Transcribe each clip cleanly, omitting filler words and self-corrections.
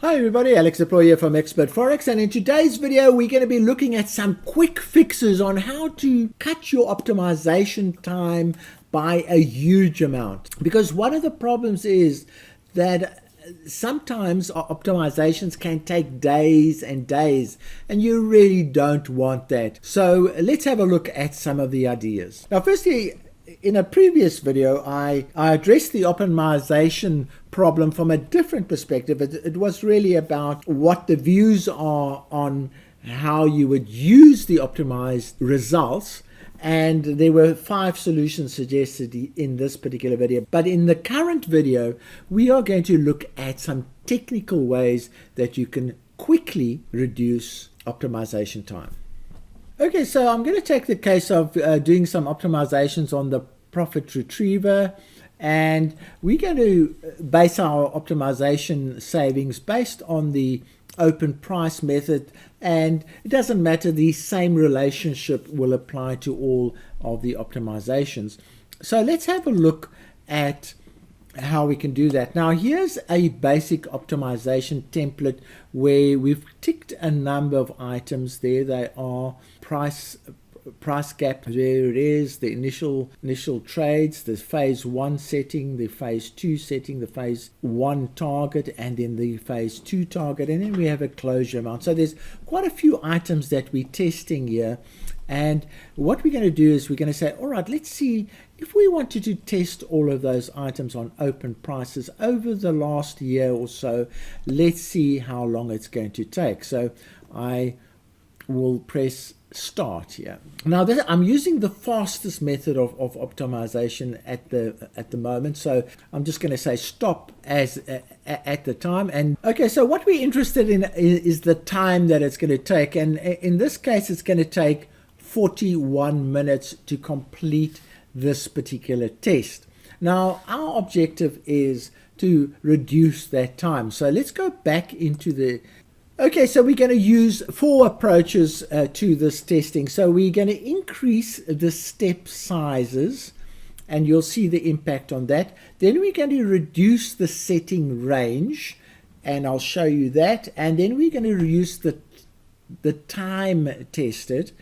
Hi everybody, Alex Deploy here from Expert Forex, and in today's video we're going to be looking at some quick fixes on how to cut your optimization time by a huge amount. Because one of the problems is that sometimes optimizations can take days and days, and you really don't want that. So let's have a look at some of the ideas. Now firstly, in a previous video, I addressed the optimization problem from a different perspective. It was really about what the views are on how you would use the optimized results. And there were 5 solutions suggested in this particular video. But in the current video, we are going to look at some technical ways that you can quickly reduce optimization time. Okay, so I'm going to take the case of doing some optimizations on the profit retriever, and we're going to base our optimization savings based on the open price method, and it doesn't matter, the same relationship will apply to all of the optimizations. So let's have a look at how we can do that. Now here's a basic optimization template where we've ticked a number of items. There they are: price gap, there it is, the initial trades, the phase 1 setting, the phase 2 setting, the phase 1 target, and then the phase 2 target, and then we have a closure amount. So there's quite a few items that we're testing here. And what we're going to do is we're going to say, all right, let's see if we wanted to test all of those items on open prices over the last year or so. Let's see how long it's going to take. So I will press start here. Now I'm using the fastest method of optimization at the moment, so I'm just going to say stop as at the time. And okay, so what we're interested in is the time that it's going to take, and in this case it's going to take 41 minutes to complete this particular test. Now our objective is to reduce that time, so let's go back into the okay, so we're going to use 4 approaches to this testing. So we're going to increase the step sizes, and you'll see the impact on that. Then we're going to reduce the setting range, and I'll show you that. And then we're going to reduce the time tested.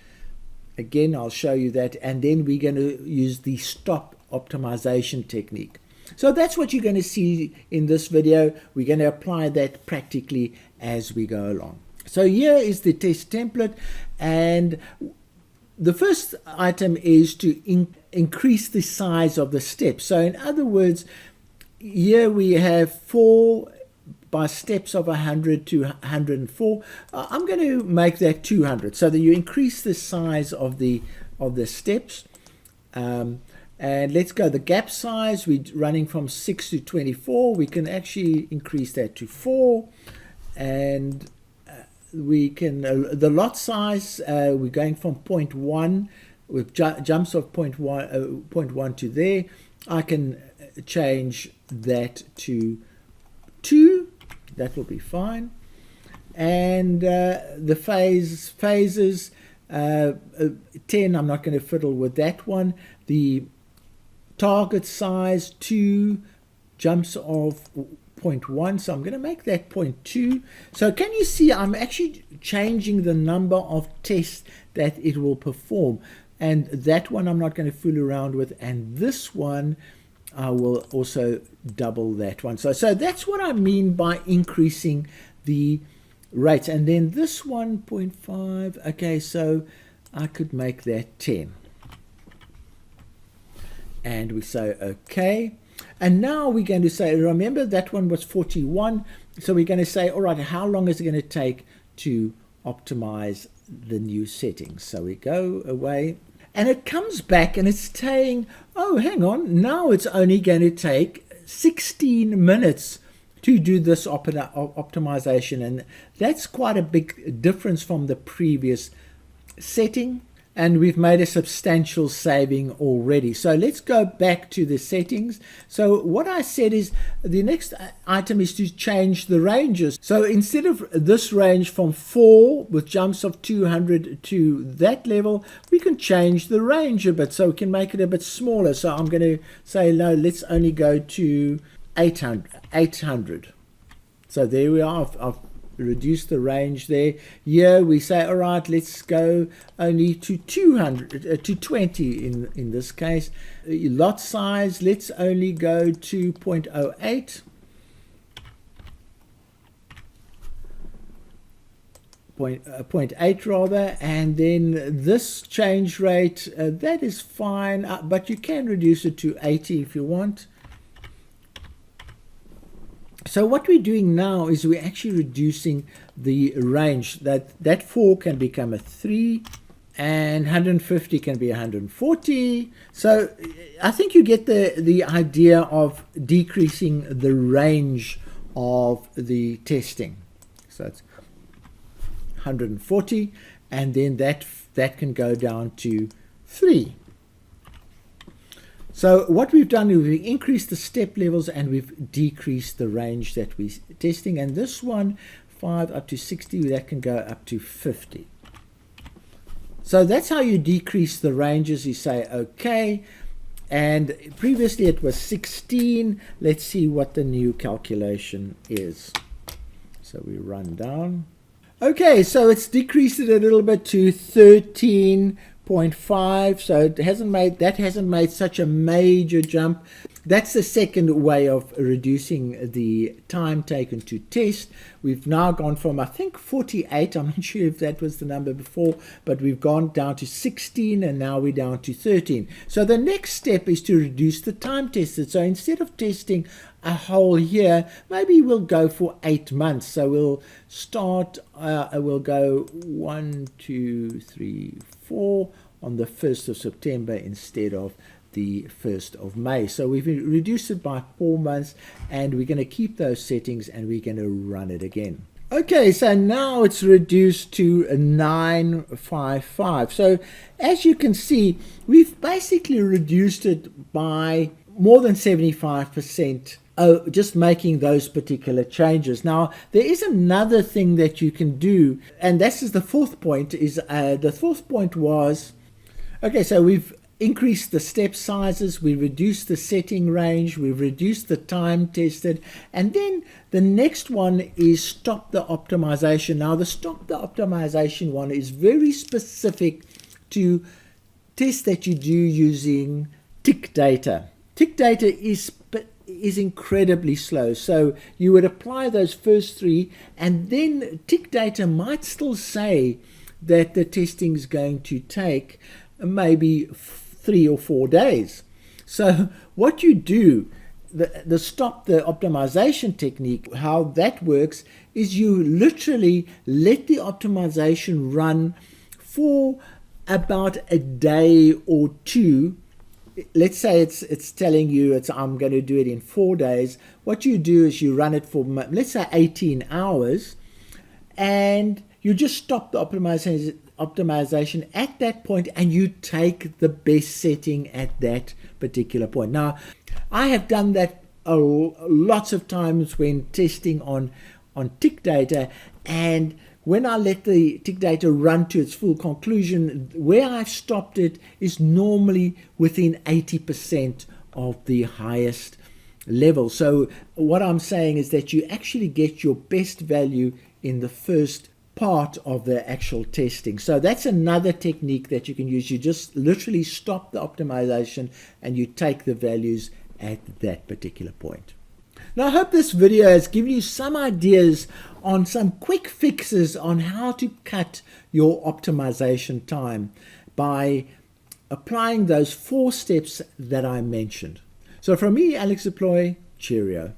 Again, I'll show you that. And then we're going to use the stop optimization technique. So that's what you're going to see in this video. We're going to apply that practically as we go along. So here is the test template, and the first item is to increase the size of the steps. So in other words, here we have 4 by steps of 100 to 104. I'm going to make that 200, so that you increase the size of the steps. And let's go the gap size. We're running from 6 to 24. We can actually increase that to 4, and we can the lot size, we're going from 0.1 with jumps of 0.1 to there. I can change that to 2. That will be fine. And the phases 10. I'm not going to fiddle with that one. The target size 2, jumps of 0.1, so I'm going to make that 0.2. So can you see I'm actually changing the number of tests that it will perform, and that one I'm not going to fool around with, and this one I will also double that one. So that's what I mean by increasing the rates. And then this 1.5, okay, so I could make that 10. And we say okay, and now we're going to say, remember that one was 41, so we're going to say, all right, how long is it going to take to optimize the new settings? So we go away, and it comes back and it's saying, oh, hang on, now it's only going to take 16 minutes to do this optimization, and that's quite a big difference from the previous setting. And we've made a substantial saving already. So let's go back to the settings. So what I said is the next item is to change the ranges. So instead of this range from 4 with jumps of 200 to that level, we can change the range a bit. So we can make it a bit smaller. So I'm going to say, no, let's only go to 800. So there we are. I've reduced the range there. Here we say, all right, let's go only to 200 to 20 in this case. Lot size, let's only go to 0.08. 0.8 rather, and then this change rate, that is fine, but you can reduce it to 80 if you want. So what we're doing now is we're actually reducing the range. That 4 can become a 3, and 150 can be 140. So I think you get the idea of decreasing the range of the testing. So it's 140, and then that can go down to 3. So what we've done is we've increased the step levels and we've decreased the range that we're testing. And this one, 5 up to 60, that can go up to 50. So that's how you decrease the ranges. You say, okay, and previously it was 16. Let's see what the new calculation is. So we run down. Okay, so it's decreased it a little bit to 13.5. So it hasn't made such a major jump. That's the second way of reducing the time taken to test. We've now gone from, I think, 48. I'm not sure if that was the number before, but we've gone down to 16, and now we're down to 13. So the next step is to reduce the time tested. So instead of testing a whole year, maybe we'll go for 8 months. So we'll start, we'll go 1, 2, 3, 4 on the 1st of September instead of the 1st of May. So we've reduced it by 4 months, and we're going to keep those settings and we're going to run it again. Okay, so now it's reduced to 955. So as you can see, we've basically reduced it by more than 75%. Just making those particular changes. Now, there is another thing that you can do, and this is the fourth point. The fourth point was, okay, so we've increased the step sizes, we reduced the setting range, we've reduced the time tested, and then the next one is stop the optimization. Now, the stop the optimization one is very specific to tests that you do using tick data. Tick data is incredibly slow. So you would apply those first 3, and then tick data might still say that the testing is going to take maybe 3 or 4 days. So what you do, the stop the optimization technique, how that works is you literally let the optimization run for about a day or 2. Let's say it's telling you I'm going to do it in 4 days. What you do is you run it for, let's say, 18 hours, and you just stop the optimization at that point, and you take the best setting at that particular point. Now, I have done that lots of times when testing on tick data, and when I let the tick data run to its full conclusion, where I've stopped it is normally within 80% of the highest level. So what I'm saying is that you actually get your best value in the first part of the actual testing. So that's another technique that you can use. You just literally stop the optimization and you take the values at that particular point. Now, I hope this video has given you some ideas on some quick fixes on how to cut your optimization time by applying those 4 steps that I mentioned. So from me, Alex Deploy, cheerio.